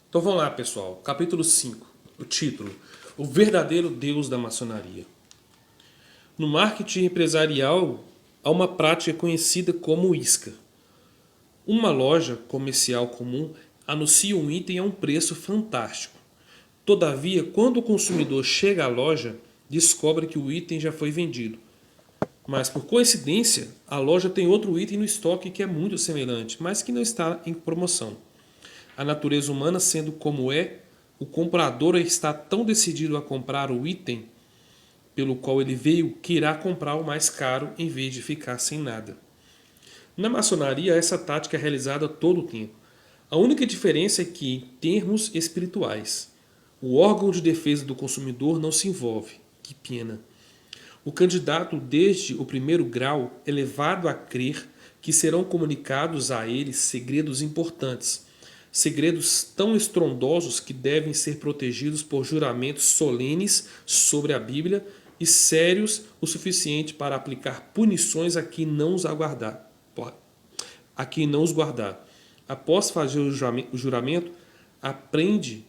Então vamos lá, pessoal. Capítulo 5. O título: O verdadeiro Deus da maçonaria. No marketing empresarial, há uma prática conhecida como isca. Uma loja comercial comum anuncia um item a um preço fantástico. Todavia, quando o consumidor chega à loja, descobre que o item já foi vendido. Mas, por coincidência, a loja tem outro item no estoque que é muito semelhante, mas que não está em promoção. A natureza humana sendo como é, o comprador está tão decidido a comprar o item pelo qual ele veio que irá comprar o mais caro em vez de ficar sem nada. Na maçonaria, essa tática é realizada todo o tempo. A única diferença é que, em termos espirituais, o órgão de defesa do consumidor não se envolve. Que pena. O candidato, desde o primeiro grau, é levado a crer que serão comunicados a ele segredos importantes, segredos tão estrondosos que devem ser protegidos por juramentos solenes sobre a Bíblia e sérios o suficiente para aplicar punições a quem não os guardar. Após fazer o juramento, aprende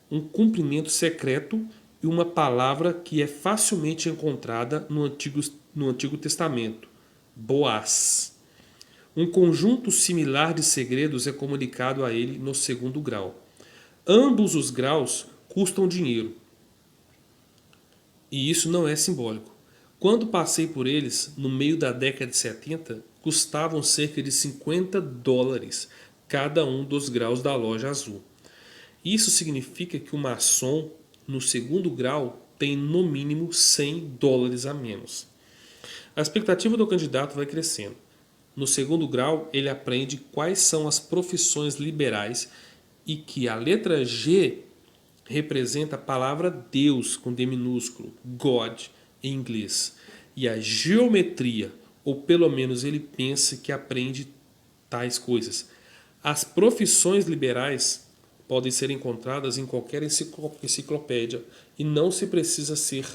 um cumprimento secreto e uma palavra que é facilmente encontrada no Antigo Testamento: Boaz. Um conjunto similar de segredos é comunicado a ele no segundo grau. Ambos os graus custam dinheiro. E isso não é simbólico. Quando passei por eles, no meio da década de 70, custavam cerca de $50 cada um dos graus da loja azul. Isso significa que o maçom, no segundo grau, tem no mínimo $100 a menos. A expectativa do candidato vai crescendo. No segundo grau, ele aprende quais são as profissões liberais e que a letra G representa a palavra Deus com D minúsculo, God em inglês, e a geometria, ou pelo menos ele pensa que aprende tais coisas. As profissões liberais podem ser encontradas em qualquer enciclopédia e não se precisa ser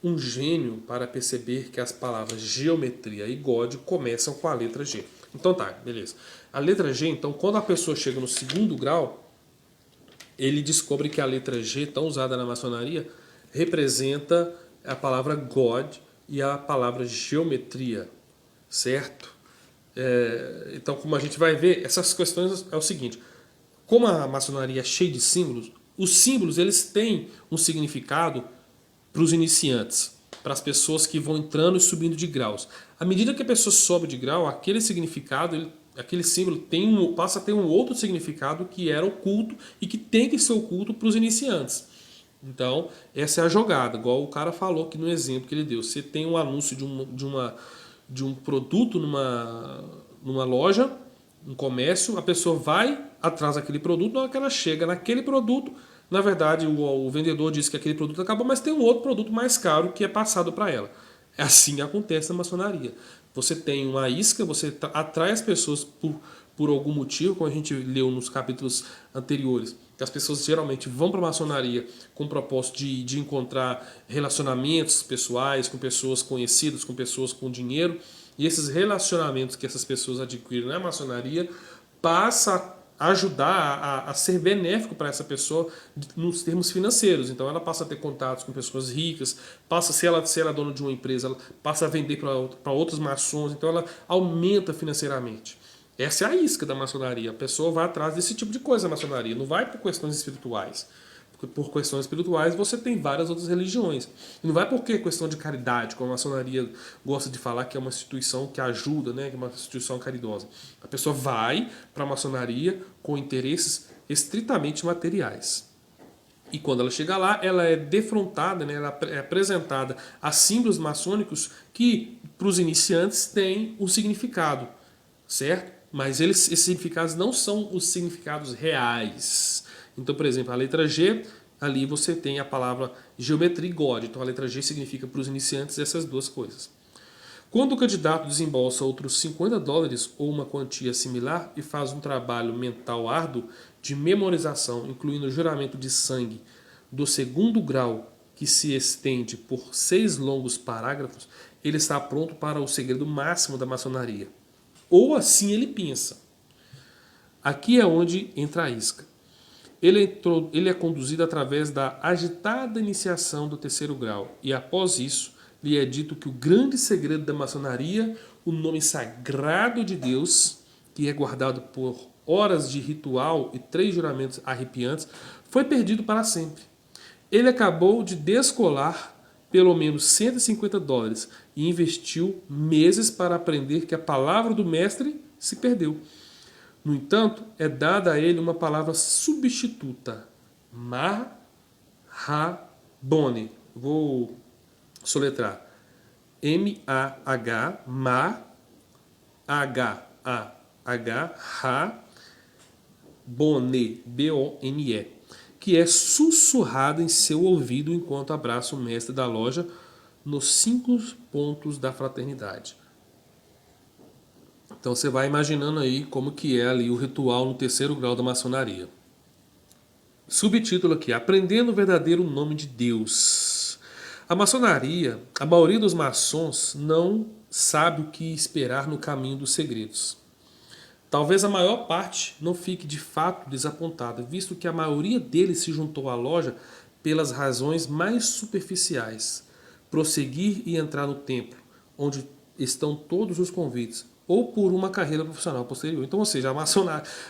um gênio para perceber que as palavras geometria e God começam com a letra G. Então tá, beleza. A letra G, então, quando a pessoa chega no segundo grau, ele descobre que a letra G, tão usada na maçonaria, representa a palavra God e a palavra geometria, certo? Então, como a gente vai ver, essas questões é o seguinte: como a maçonaria é cheia de símbolos, os símbolos eles têm um significado para os iniciantes, para as pessoas que vão entrando e subindo de graus. À medida que a pessoa sobe de grau, aquele significado, aquele símbolo passa a ter um outro significado que era oculto e que tem que ser oculto para os iniciantes. Então, essa é a jogada, igual o cara falou aqui no exemplo que ele deu. Você tem um anúncio de um produto numa loja, um comércio, a pessoa vai atrás daquele produto, na hora que ela chega naquele produto, na verdade o vendedor diz que aquele produto acabou, mas tem um outro produto mais caro que é passado para ela. Assim acontece na maçonaria. Você tem uma isca, você atrai as pessoas por algum motivo, como a gente leu nos capítulos anteriores, que as pessoas geralmente vão para a maçonaria com o propósito de encontrar relacionamentos pessoais com pessoas conhecidas, com pessoas com dinheiro, e esses relacionamentos que essas pessoas adquirem na maçonaria passa a ajudar a ser benéfico para essa pessoa nos termos financeiros. Então ela passa a ter contatos com pessoas ricas, passa, se ela é dona de uma empresa, ela passa a vender para outros maçons, então ela aumenta financeiramente. Essa é a isca da maçonaria. A pessoa vai atrás desse tipo de coisa na maçonaria, não vai por questões espirituais. Porque por questões espirituais você tem várias outras religiões. E não vai porque questão de caridade, como a maçonaria gosta de falar que é uma instituição que ajuda, né, que é uma instituição caridosa. A pessoa vai para a maçonaria com interesses estritamente materiais. E quando ela chega lá, ela é defrontada, né, ela é apresentada a símbolos maçônicos que, para os iniciantes, têm um significado, certo? Mas esses significados não são os significados reais. Então, por exemplo, a letra G, ali você tem a palavra geometria e God. Então, a letra G significa para os iniciantes essas duas coisas. Quando o candidato desembolsa outros $50 ou uma quantia similar e faz um trabalho mental árduo de memorização, incluindo o juramento de sangue do segundo grau, que se estende por 6 longos parágrafos, ele está pronto para o segredo máximo da maçonaria. Ou assim ele pensa. Aqui é onde entra a isca. Ele é conduzido através da agitada iniciação do terceiro grau, e após isso, lhe é dito que o grande segredo da maçonaria, o nome sagrado de Deus, que é guardado por horas de ritual e 3 juramentos arrepiantes, foi perdido para sempre. Ele acabou de descolar pelo menos $150 e investiu meses para aprender que a palavra do mestre se perdeu. No entanto, é dada a ele uma palavra substituta, Mahabone. Vou soletrar. M-A-H, H-A-H, Bone, B-O-N-E, que é sussurrado em seu ouvido enquanto abraça o mestre da loja nos 5 pontos da fraternidade. Então você vai imaginando aí como que é ali o ritual no terceiro grau da maçonaria. Subtítulo aqui, Aprendendo o Verdadeiro Nome de Deus. A maçonaria, a maioria dos maçons não sabe o que esperar no caminho dos segredos. Talvez a maior parte não fique de fato desapontada, visto que a maioria deles se juntou à loja pelas razões mais superficiais. Prosseguir e entrar no templo, onde estão todos os convites, ou por uma carreira profissional posterior. Então, ou seja,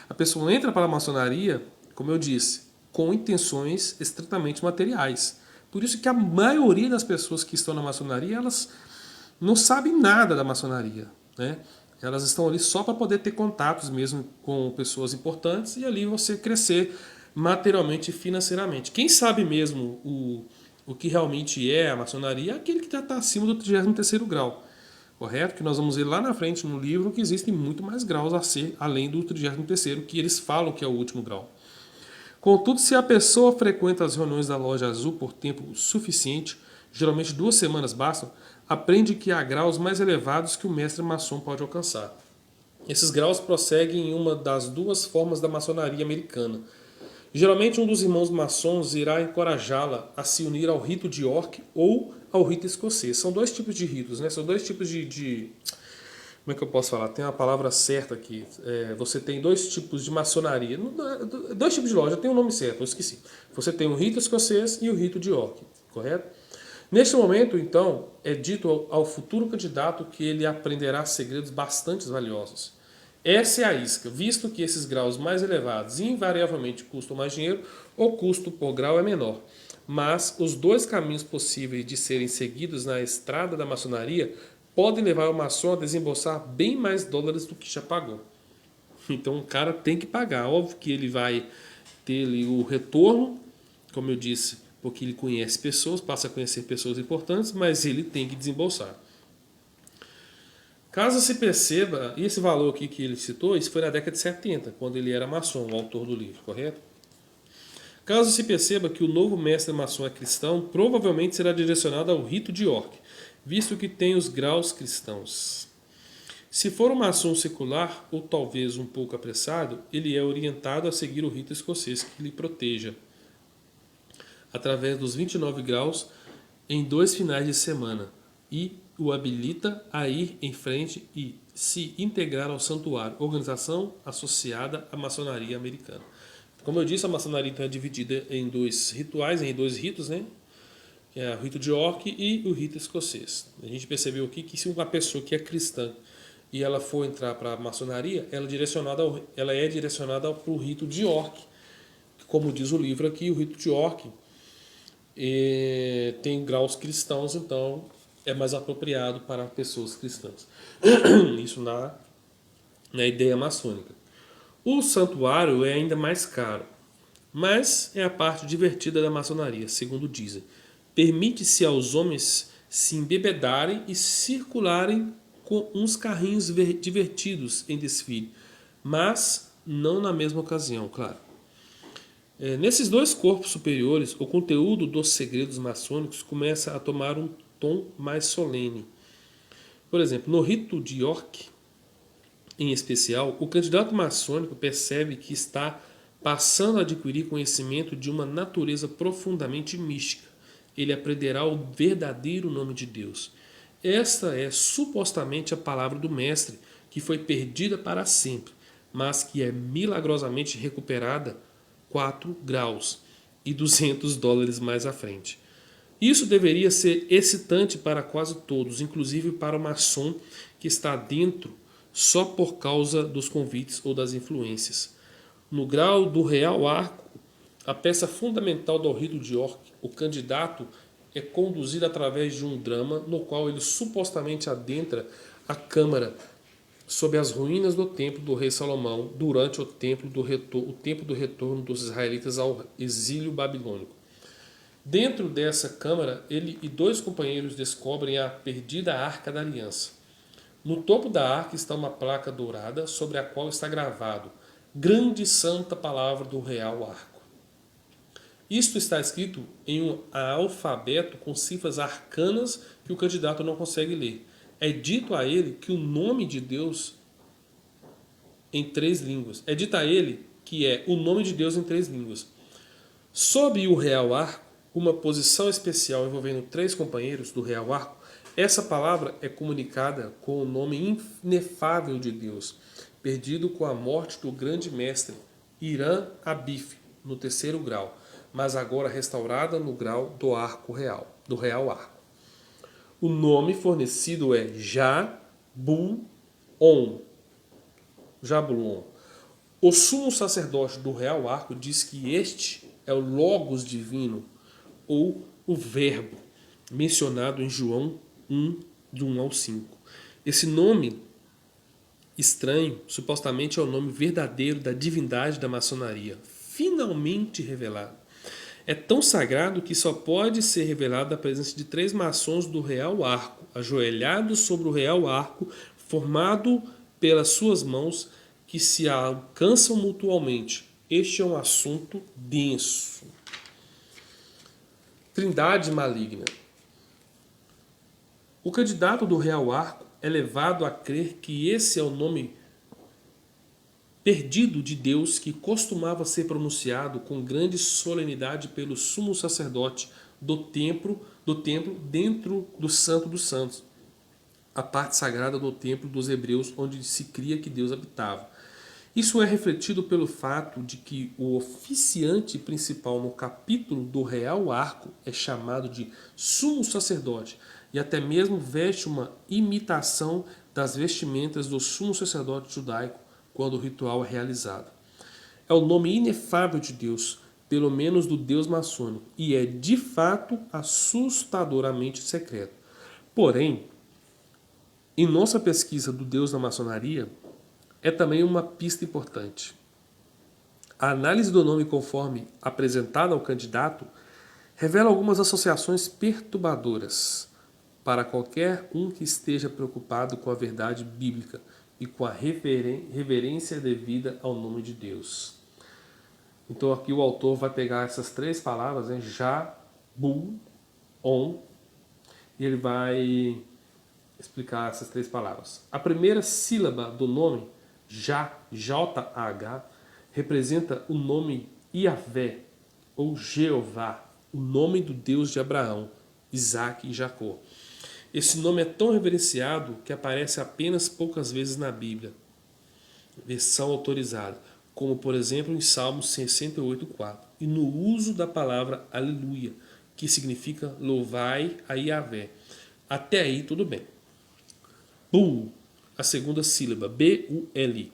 a pessoa entra para a maçonaria, como eu disse, com intenções estritamente materiais. Por isso que a maioria das pessoas que estão na maçonaria, elas não sabem nada da maçonaria, né? Elas estão ali só para poder ter contatos mesmo com pessoas importantes e ali você crescer materialmente e financeiramente. Quem sabe mesmo o que realmente é a maçonaria é aquele que está acima do 33º grau. Correto? Que nós vamos ver lá na frente no livro que existem muito mais graus a ser além do 33º, que eles falam que é o último grau. Contudo, se a pessoa frequenta as reuniões da Loja Azul por tempo suficiente, geralmente 2 semanas bastam, aprende que há graus mais elevados que o mestre maçom pode alcançar. Esses graus prosseguem em uma das 2 formas da maçonaria americana. Geralmente um dos irmãos maçons irá encorajá-la a se unir ao rito de York ou ao rito escocês. São 2 tipos de ritos, né? São 2 tipos de... Como é que eu posso falar? Tem uma palavra certa aqui. Você tem 2 tipos de maçonaria. 2 tipos de loja, tem um nome certo, eu esqueci. Você tem o rito escocês e o rito de York, correto? Neste momento, então, é dito ao futuro candidato que ele aprenderá segredos bastante valiosos. Essa é a isca, visto que esses graus mais elevados invariavelmente custam mais dinheiro, o custo por grau é menor. Mas os 2 caminhos possíveis de serem seguidos na estrada da maçonaria podem levar o maçom a desembolsar bem mais dólares do que já pagou. Então o cara tem que pagar. Óbvio que ele vai ter ali o retorno, como eu disse, porque ele conhece pessoas, passa a conhecer pessoas importantes, mas ele tem que desembolsar. Caso se perceba, e esse valor aqui que ele citou, isso foi na década de 70, quando ele era maçom, o autor do livro, correto? Caso se perceba que o novo mestre maçom é cristão, provavelmente será direcionado ao rito de York, visto que tem os graus cristãos. Se for um maçom secular, ou talvez um pouco apressado, ele é orientado a seguir o rito escocês que lhe proteja, através dos 29 graus em 2 finais de semana, e o habilita a ir em frente e se integrar ao santuário, organização associada à maçonaria americana. Como eu disse, a maçonaria então é dividida em 2 rituais, em 2 ritos, né? Que é o rito de York e o rito escocês. A gente percebeu aqui que se uma pessoa que é cristã e ela for entrar para a maçonaria, ela é direcionada para o rito de York. Como diz o livro aqui, o rito de York tem graus cristãos, então é mais apropriado para pessoas cristãs. Isso na ideia maçônica. O santuário é ainda mais caro, mas é a parte divertida da maçonaria, segundo dizem. Permite-se aos homens se embebedarem e circularem com uns carrinhos divertidos em desfile, mas não na mesma ocasião, claro. Nesses 2 corpos superiores, o conteúdo dos segredos maçônicos começa a tomar um tom mais solene. Por exemplo, no rito de York, em especial, o candidato maçônico percebe que está passando a adquirir conhecimento de uma natureza profundamente mística. Ele aprenderá o verdadeiro nome de Deus. Esta é supostamente a palavra do mestre, que foi perdida para sempre, mas que é milagrosamente recuperada 4 graus e $200 mais à frente. Isso deveria ser excitante para quase todos, inclusive para o maçom que está dentro só por causa dos convites ou das influências. No grau do Real Arco, a peça fundamental do rito de York, o candidato é conduzido através de um drama no qual ele supostamente adentra a câmara sob as ruínas do templo do rei Salomão durante o tempo do retorno dos israelitas ao exílio babilônico. Dentro dessa câmara, ele e 2 companheiros descobrem a perdida Arca da Aliança. No topo da arca está uma placa dourada sobre a qual está gravado Grande Santa Palavra do Real Arco. Isto está escrito em um alfabeto com cifras arcanas que o candidato não consegue ler. É dito a ele que o nome de Deus em 3 línguas. É dito a ele que é o nome de Deus em 3 línguas. Sob o Real Arco, uma posição especial envolvendo 3 companheiros do Real Arco, essa palavra é comunicada com o nome inefável de Deus, perdido com a morte do grande mestre Irã Abif, no 3º grau, mas agora restaurada no grau do Arco Real, do Real Arco. O nome fornecido é Jabulon. Jabulon. O sumo sacerdote do Real Arco diz que este é o Logos divino, ou o Verbo, mencionado em João 1, de 1 ao 5. Esse nome estranho, supostamente é o nome verdadeiro da divindade da maçonaria, finalmente revelado. É tão sagrado que só pode ser revelado a presença de 3 maçons do Real Arco, ajoelhados sobre o Real Arco, formado pelas suas mãos que se alcançam mutuamente. Este é um assunto denso. Trindade maligna. O candidato do Real Arco é levado a crer que esse é o nome perdido de Deus que costumava ser pronunciado com grande solenidade pelo sumo sacerdote do templo dentro do Santo dos Santos, a parte sagrada do templo dos hebreus onde se cria que Deus habitava. Isso é refletido pelo fato de que o oficiante principal no capítulo do Real Arco é chamado de sumo sacerdote e até mesmo veste uma imitação das vestimentas do sumo sacerdote judaico quando o ritual é realizado. É o nome inefável de Deus, pelo menos do Deus maçônico, e é de fato assustadoramente secreto. Porém, em nossa pesquisa do Deus da maçonaria, é também uma pista importante. A análise do nome conforme apresentada ao candidato revela algumas associações perturbadoras para qualquer um que esteja preocupado com a verdade bíblica e com a reverência devida ao nome de Deus. Então aqui o autor vai pegar essas 3 palavras, né, Jabulon, e ele vai explicar essas 3 palavras. A primeira sílaba do nome, JH, representa o nome Iavé, ou Jeová, o nome do Deus de Abraão, Isaac e Jacó. Esse nome é tão reverenciado que aparece apenas poucas vezes na Bíblia, versão autorizada, como por exemplo em Salmos 68:4, e no uso da palavra aleluia, que significa louvai a Iavé. Até aí tudo bem. Bul, a segunda sílaba, B-U-L,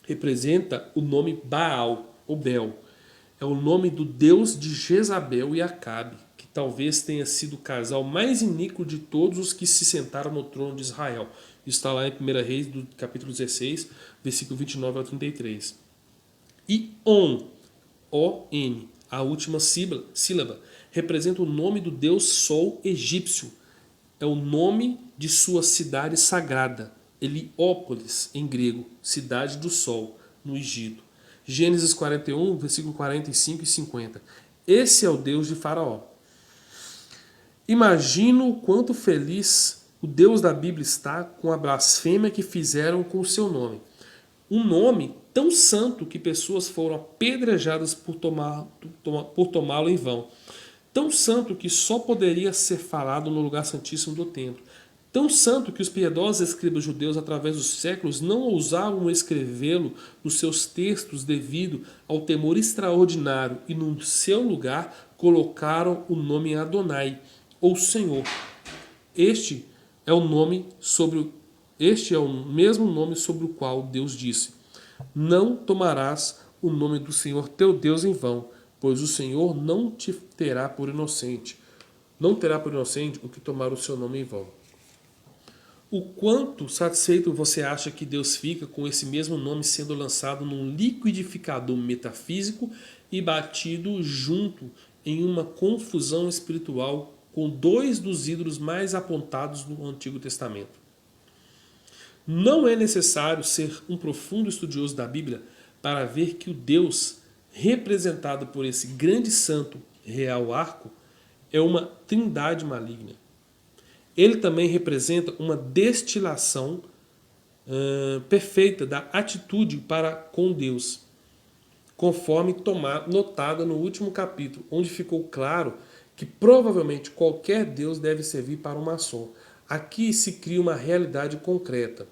representa o nome Baal, ou Bel. É o nome do deus de Jezabel e Acabe, que talvez tenha sido o casal mais iníquo de todos os que se sentaram no trono de Israel. Isso está lá em 1 Reis, do capítulo 16, versículo 29 ao 33. E On, a última sílaba, representa o nome do deus Sol egípcio. É o nome de sua cidade sagrada, Heliópolis, em grego, cidade do sol, no Egito. Gênesis 41, versículo 45 e 50. Esse é o Deus de Faraó. Imagino o quanto feliz o Deus da Bíblia está com a blasfêmia que fizeram com o seu nome. Um nome tão santo que pessoas foram apedrejadas por tomá-lo em vão. Tão santo que só poderia ser falado no lugar santíssimo do templo. Tão santo que os piedosos escribas judeus, através dos séculos, não ousavam escrevê-lo nos seus textos devido ao temor extraordinário, e no seu lugar colocaram o nome Adonai, ou Senhor. Este é o mesmo nome sobre o qual Deus disse: Não tomarás o nome do Senhor teu Deus em vão, pois o Senhor não te terá por inocente. Não terá por inocente o que tomar o seu nome em vão. O quanto satisfeito você acha que Deus fica com esse mesmo nome sendo lançado num liquidificador metafísico e batido junto em uma confusão espiritual com dois dos ídolos mais apontados no Antigo Testamento? Não é necessário ser um profundo estudioso da Bíblia para ver que o Deus representado por esse grande santo real arco é uma trindade maligna. Ele também representa uma destilação perfeita da atitude para com Deus, conforme notada no último capítulo, onde ficou claro que provavelmente qualquer Deus deve servir para um maçom. Aqui se cria uma realidade concreta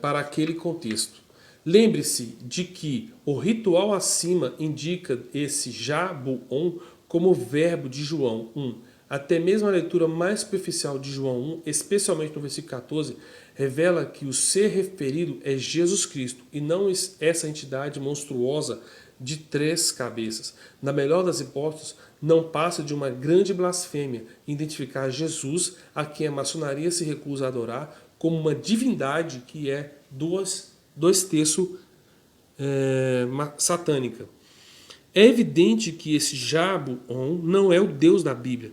para aquele contexto. Lembre-se de que o ritual acima indica esse Jabu-on como verbo de João 1. Até mesmo a leitura mais superficial de João 1, especialmente no versículo 14, revela que o ser referido é Jesus Cristo e não essa entidade monstruosa de 3 cabeças. Na melhor das hipóteses, não passa de uma grande blasfêmia identificar Jesus, a quem a maçonaria se recusa a adorar, como uma divindade que é dois terços satânica. É evidente que esse Jabu-on não é o Deus da Bíblia.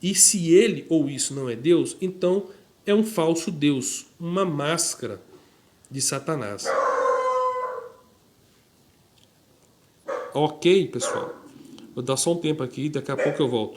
E se ele ou isso não é Deus, então é um falso Deus, uma máscara de Satanás. Ok, pessoal? Vou dar só um tempo aqui, daqui a pouco eu volto.